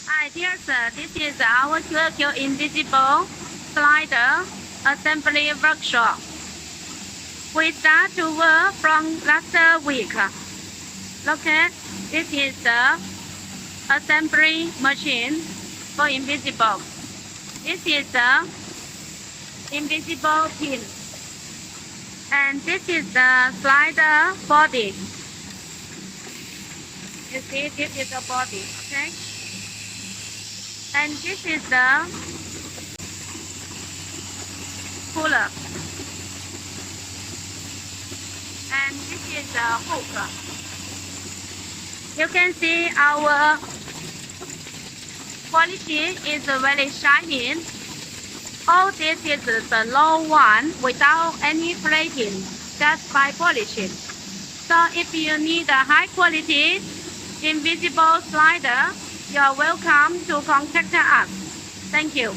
Hi, dear sir. This is our QLQ invisible slider assembly workshop. We start to work from last week. Okay, this is the assembly machine for invisible. This is the invisible pin. And this is the slider body. You see, this is the body, okay? And this is the puller. And this is the hook. You can see our quality is very shiny. All this is the low one without any plating, just by polishing. So if you need a high quality invisible slider, you are welcome to contact us. Thank you.